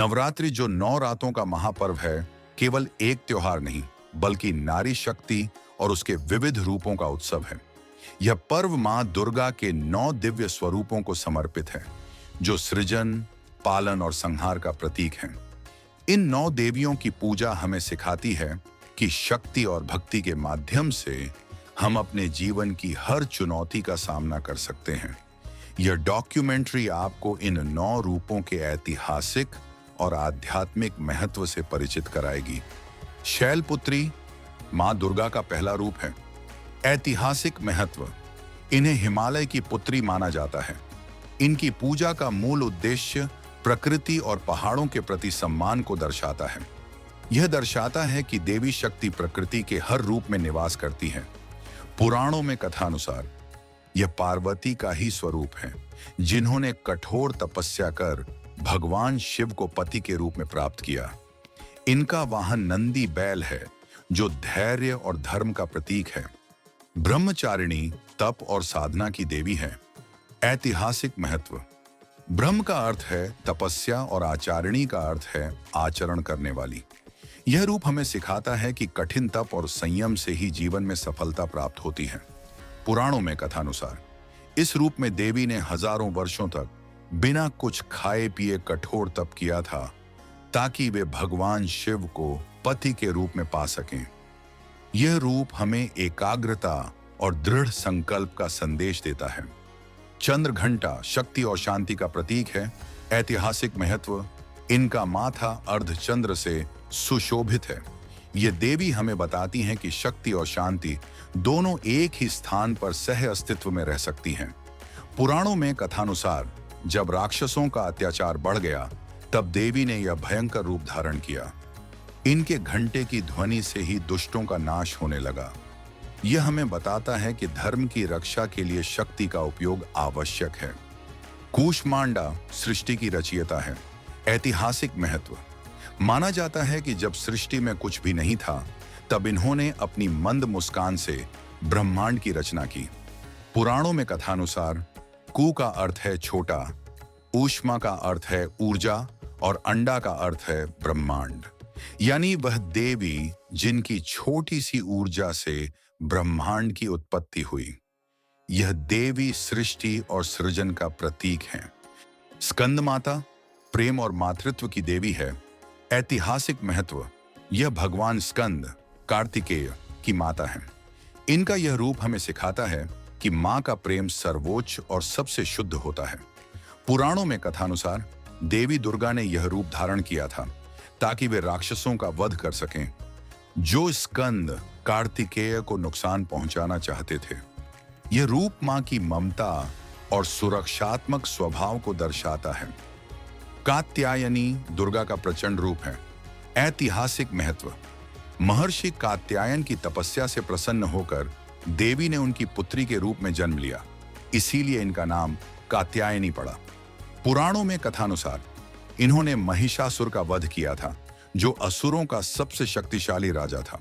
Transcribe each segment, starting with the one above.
नवरात्रि जो 9 रातों का महापर्व है, केवल एक त्योहार नहीं, बल्कि नारी शक्ति और उसके विविध रूपों का उत्सव है। यह पर्व मां दुर्गा के 9 दिव्य स्वरूपों को समर्पित है, जो सृजन, पालन और संहार का प्रतीक हैं। इन 9 देवियों की पूजा हमें सिखाती है कि शक्ति और भक्ति के माध्यम से हम अपने जीवन की हर चुनौती का सामना कर सकते हैं। यह डॉक्यूमेंट्री आपको इन 9 रूपों के ऐतिहासिक और आध्यात्मिक महत्व से परिचित कराएगी। शैलपुत्री मां दुर्गा का पहला रूप है। ऐतिहासिक महत्व: इन्हें हिमालय की पुत्री माना जाता है। इनकी पूजा का मूल उद्देश्य प्रकृति और पहाड़ों के प्रति सम्मान को दर्शाता है। यह दर्शाता है कि देवी शक्ति प्रकृति के हर रूप में निवास करती है। पुराणों में कथानुसार यह पार्वती का ही स्वरूप है, जिन्होंने कठोर तपस्या कर भगवान शिव को पति के रूप में प्राप्त किया। इनका वाहन नंदी बैल है, जो धैर्य और धर्म का प्रतीक है। ब्रह्मचारिणी तप और साधना की देवी है। ऐतिहासिक महत्व: ब्रह्म का अर्थ है तपस्या और आचारिणी का अर्थ है आचरण करने वाली। यह रूप हमें सिखाता है कि कठिन तप और संयम से ही जीवन में सफलता प्राप्त होती है। पुराणों में कथानुसार इस रूप में देवी ने हजारों वर्षों तक बिना कुछ खाए पिए कठोर तप किया था, ताकि वे भगवान शिव को पति के रूप में पा सकें। यह रूप हमें एकाग्रता और दृढ़ संकल्प का संदेश देता है। चंद्र घंटा शक्ति और शांति का प्रतीक है। ऐतिहासिक महत्व: इनका माथा अर्धचंद्र से सुशोभित है। ये देवी हमें बताती हैं कि शक्ति और शांति दोनों एक ही स्थान पर सह अस्तित्व में रह सकती हैं। पुराणों में कथानुसार जब राक्षसों का अत्याचार बढ़ गया, तब देवी ने यह भयंकर रूप धारण किया। इनके घंटे की ध्वनि से ही दुष्टों का नाश होने लगा। यह हमें बताता है कि धर्म की रक्षा के लिए शक्ति का उपयोग आवश्यक है। कूष्मांडा सृष्टि की रचयिता है। ऐतिहासिक महत्व: माना जाता है कि जब सृष्टि में कुछ भी नहीं था, तब इन्होंने अपनी मंद मुस्कान से ब्रह्मांड की रचना की। पुराणों में कथानुसार कू का अर्थ है छोटा, ऊष्मा का अर्थ है ऊर्जा और अंडा का अर्थ है ब्रह्मांड, यानी वह देवी जिनकी छोटी सी ऊर्जा से ब्रह्मांड की उत्पत्ति हुई। यह देवी सृष्टि और सृजन का प्रतीक है। स्कंद माता प्रेम और मातृत्व की देवी है। ऐतिहासिक महत्व: यह भगवान स्कंद कार्तिकेय की माता है। इनका यह रूप हमें सिखाता है कि मां का प्रेम सर्वोच्च और सबसे शुद्ध होता है। पुराणों में कथानुसार देवी दुर्गा ने यह रूप धारण किया था, ताकि वे राक्षसों का वध कर सकें, जो स्कंद कार्तिकेय को नुकसान पहुंचाना चाहते थे। यह रूप मां की ममता और सुरक्षात्मक स्वभाव को दर्शाता है। कात्यायनी दुर्गा का प्रचंड रूप है। ऐतिहासिक महत्व: महर्षि कात्यायन की तपस्या से प्रसन्न होकर देवी ने उनकी पुत्री के रूप में जन्म लिया, इसीलिए इनका नाम कात्यायनी पड़ा। पुराणों में कथानुसार इन्होंने महिषासुर का वध किया था, जो असुरों का सबसे शक्तिशाली राजा था।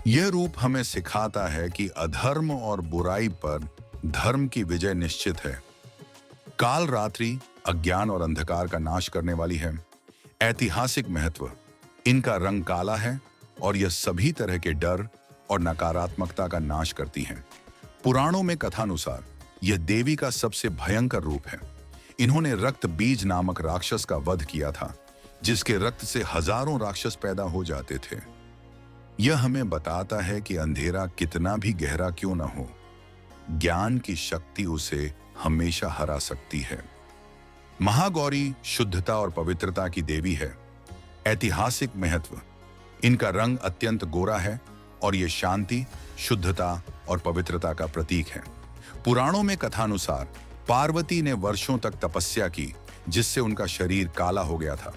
यह रूप हमें सिखाता है कि अधर्म और बुराई पर धर्म की विजय निश्चित है। काल रात्रि अज्ञान और अंधकार का नाश करने वाली है। ऐतिहासिक महत्व: इनका रंग काला है और यह सभी तरह के डर और नकारात्मकता का नाश करती हैं। पुराणों में कथानुसार यह देवी का सबसे भयंकर रूप है। इन्होंने रक्त बीज नामक राक्षस का वध किया था, जिसके रक्त से हजारों राक्षस पैदा हो जाते थे। यह हमें बताता है कि अंधेरा कितना भी गहरा क्यों न हो, ज्ञान की शक्ति उसे हमेशा हरा सकती है। महागौरी शुद्धता और पवित्रता की देवी है। ऐतिहासिक महत्व: इनका रंग अत्यंत गोरा है और यह शांति, शुद्धता और पवित्रता का प्रतीक है। पुराणों में कथानुसार पार्वती ने वर्षों तक तपस्या की, जिससे उनका शरीर काला हो गया था।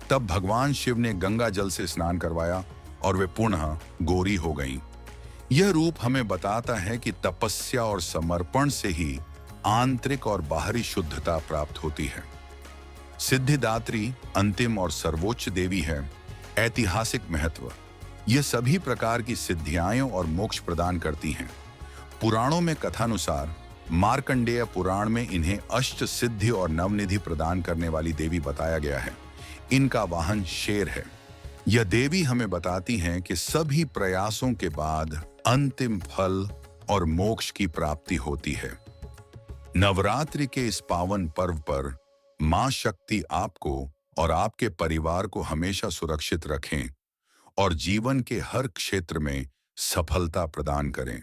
तब भगवान शिव ने गंगा जल से स्नान करवाया और वे पुनः गोरी हो गईं। यह रूप हमें बताता है कि तपस्या और समर्पण से ही आंतरिक और बाहरी शुद्धता प्राप्त होती है। सिद्धिदात्री अंतिम और सर्वोच्च देवी है। ऐतिहासिक महत्व: यह सभी प्रकार की सिद्धियां और मोक्ष प्रदान करती हैं। पुराणों में कथानुसार मार्कंडेय पुराण में इन्हें अष्ट सिद्धि और नवनिधि प्रदान करने वाली देवी बताया गया है। इनका वाहन शेर है। यह देवी हमें बताती हैं कि सभी प्रयासों के बाद अंतिम फल और मोक्ष की प्राप्ति होती है। नवरात्रि के इस पावन पर्व पर मां शक्ति आपको और आपके परिवार को हमेशा सुरक्षित रखें और जीवन के हर क्षेत्र में सफलता प्रदान करें।